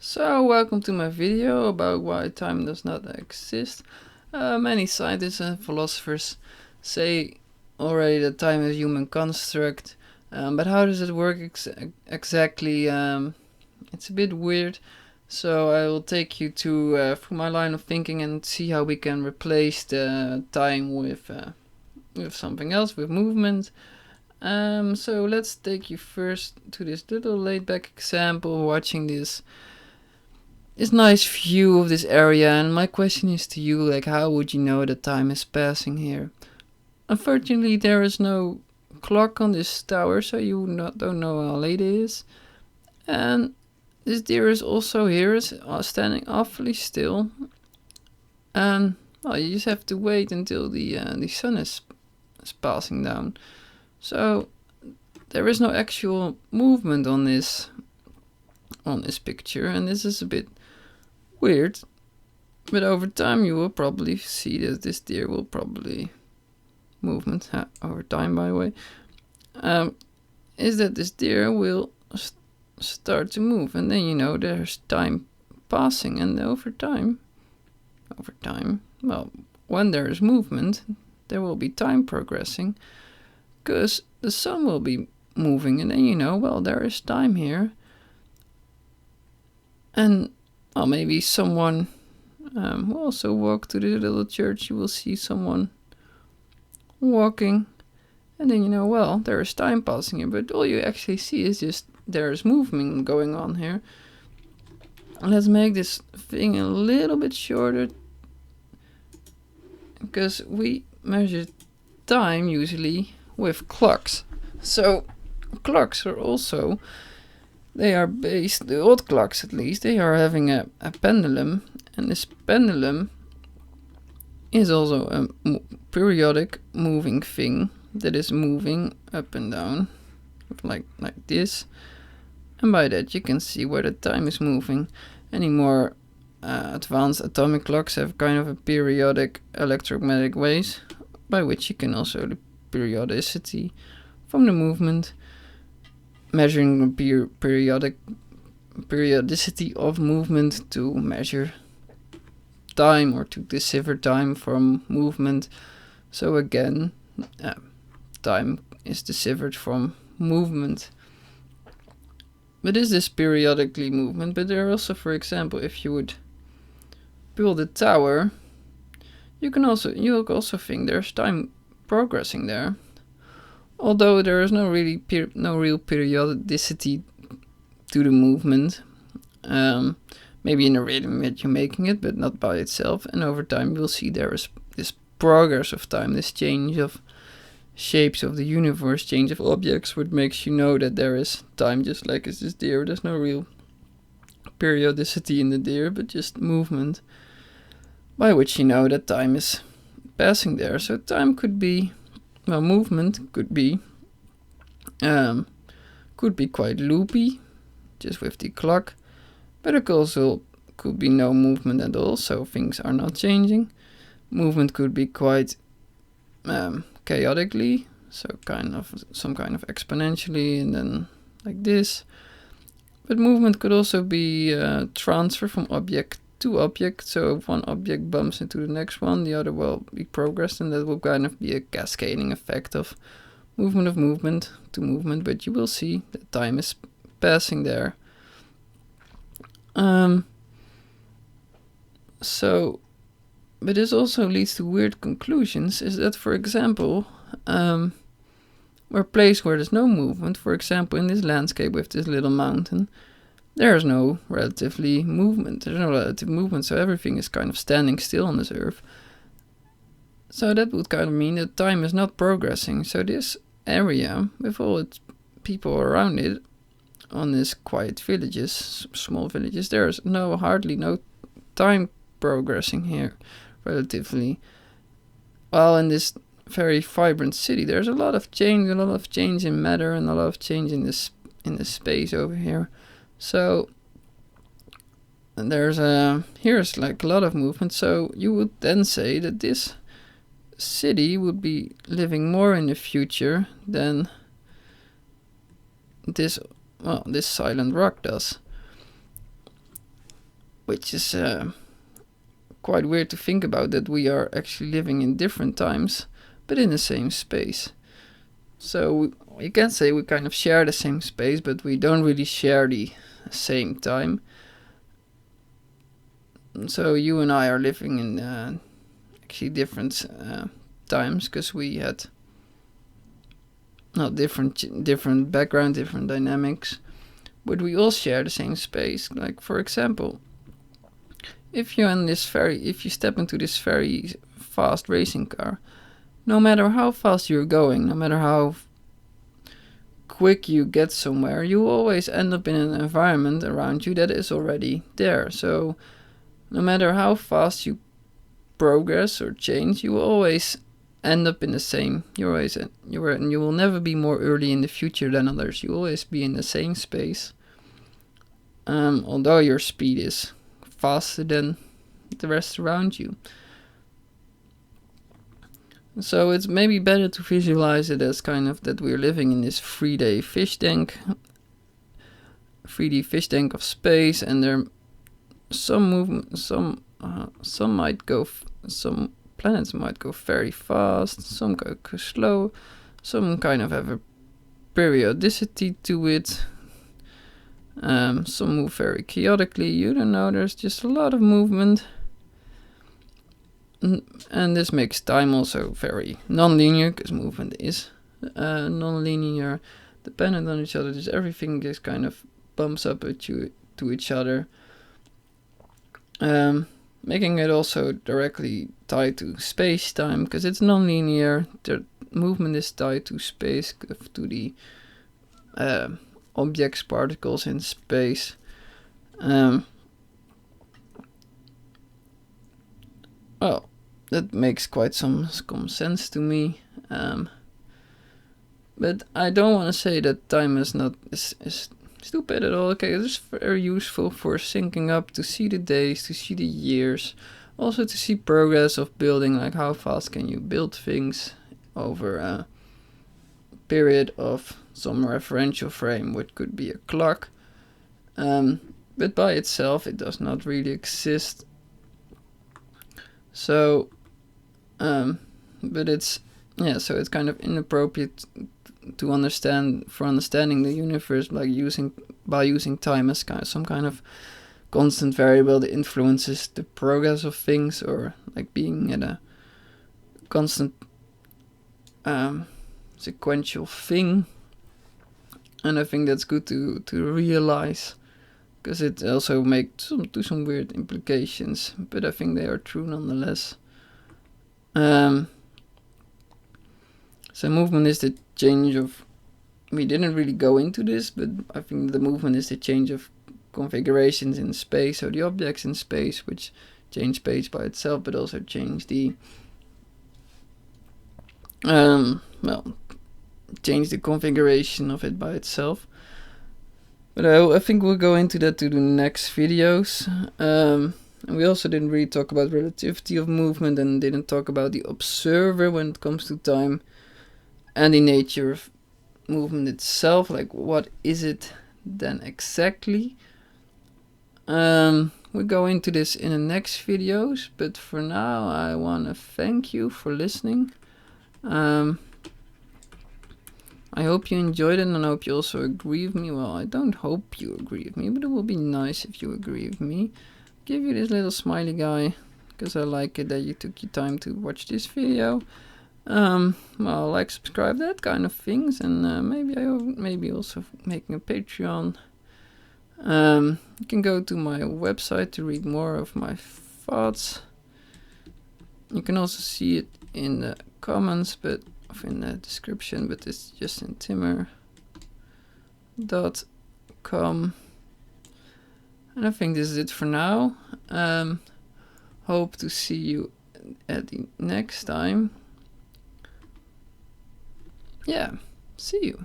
So, welcome to my video about why time does not exist. Many scientists and philosophers say already that time is a human construct, but how does it work exactly? It's a bit weird. So I will take you through my line of thinking and see how we can replace the time with something else, with movement. So let's take you first to this little laid-back example, watching this nice view of this area, and my question is to you, like, how would you know that time is passing here? Unfortunately, there is no clock on this tower, so you don't know how late it is. And this deer is also here, standing awfully still. And well, you just have to wait until the sun is passing down. So there is no actual movement on this picture, and this is a bit weird. But over time you will probably see that this deer will probably movement over time, by the way, is that this deer will start to move, and then you know there's time passing. And over time, well, when there is movement, there will be time progressing, because the sun will be moving, and then you know, well, there is time here. And well, maybe someone will also walk to the little church. You will see someone walking, and then you know, well, there is time passing here, but all you actually see is just there is movement going on here. Let's make this thing a little bit shorter, because we measure time usually with clocks. So clocks are also, they are based, the old clocks at least, they are having a pendulum, and this pendulum is also a periodic moving thing that is moving up and down like this, and by that you can see where the time is moving. Any more advanced atomic clocks have kind of a periodic electromagnetic waves, by which you can also the periodicity from the movement, measuring the periodicity of movement to measure time, or to decipher time from movement. So again, time is deciphered from movement. But is this periodically movement? But there are also, for example, if you would build a tower, you'll also think there's time progressing there, although there is no real periodicity to the movement. Maybe in the rhythm that you're making it, but not by itself. And over time you'll see there is this progress of time, this change of shapes of the universe, change of objects, which makes you know that there is time, just like as this deer. There's no real periodicity in the deer, but just movement, by which you know that time is passing there. So time could be, well, movement could be quite loopy, just with the clock, but it also could be no movement at all, so things are not changing. Movement could be quite chaotically, so some kind of exponentially, and then like this. But movement could also be transfer from object to object, so if one object bumps into the next one, the other will be progressed, and that will kind of be a cascading effect of movement to movement. But you will see that time is passing there. But this also leads to weird conclusions, is that, for example, where a place where there's no movement, for example in this landscape with this little mountain, there's no relative movement, so everything is kind of standing still on this earth. So that would kind of mean that time is not progressing. So this area, with all its people around it, on these quiet villages, small villages, there's hardly no time progressing here, relatively. While in this very vibrant city, there's a lot of change in matter, and a lot of change in this space over here. So here's like a lot of movement. So you would then say that this city would be living more in the future than this silent rock does. which is quite weird to think about, that we are actually living in different times, but in the same space. So you can say we kind of share the same space, but we don't really share the same time. So you and I are living in actually different times, because we had different background, different dynamics, but we all share the same space. Like, for example, if you step into this very fast racing car, no matter how fast you're going, no matter how quick you get somewhere, you always end up in an environment around you that is already there. So no matter how fast you progress or change, you will always end up in the same. You will never be more early in the future than others. You will always be in the same space. Although your speed is faster than the rest around you. So it's maybe better to visualize it as kind of that we're living in this 3D fish tank of space, and there some movement, some planets might go very fast, some go slow, some kind of have a periodicity to it. Some move very chaotically, you don't know, there's just a lot of movement. And this makes time also very non-linear, because movement is non-linear, dependent on each other. Just everything just kind of bumps up to each other, making it also directly tied to space-time, because it's non-linear. The movement is tied to space, to the objects, particles in space. Well, that makes quite some sense to me. But I don't want to say that time is stupid at all. Okay, it's very useful for syncing up, to see the days, to see the years, also to see progress of building, like how fast can you build things over a period of some referential frame, which could be a clock. But by itself it does not really exist. So but it's kind of inappropriate to understanding the universe, like using time as some kind of constant variable that influences the progress of things, or like being at a constant sequential thing. And I think that's good to realize, because it also makes some weird implications, but I think they are true nonetheless. So movement is the change of, we didn't really go into this, but I think the movement is the change of configurations in space, so the objects in space, which change space by itself, but also change the change the configuration of it by itself. But I think we'll go into that to the next videos. And we also didn't really talk about relativity of movement, and didn't talk about the observer when it comes to time, and the nature of movement itself, like what is it then exactly. We'll go into this in the next videos, but for now I want to thank you for listening. I hope you enjoyed it, and I hope you also agree with me. Well, I don't hope you agree with me, but it will be nice if you agree with me. Give you this little smiley guy, because I like it that you took your time to watch this video. Well, like, subscribe, that kind of things, and maybe also making a Patreon. You can go to my website to read more of my thoughts. You can also see it in the comments, but in the description, but it's justintimmer.com. And I think this is it for now. Hope to see you at the next time. Yeah, see you.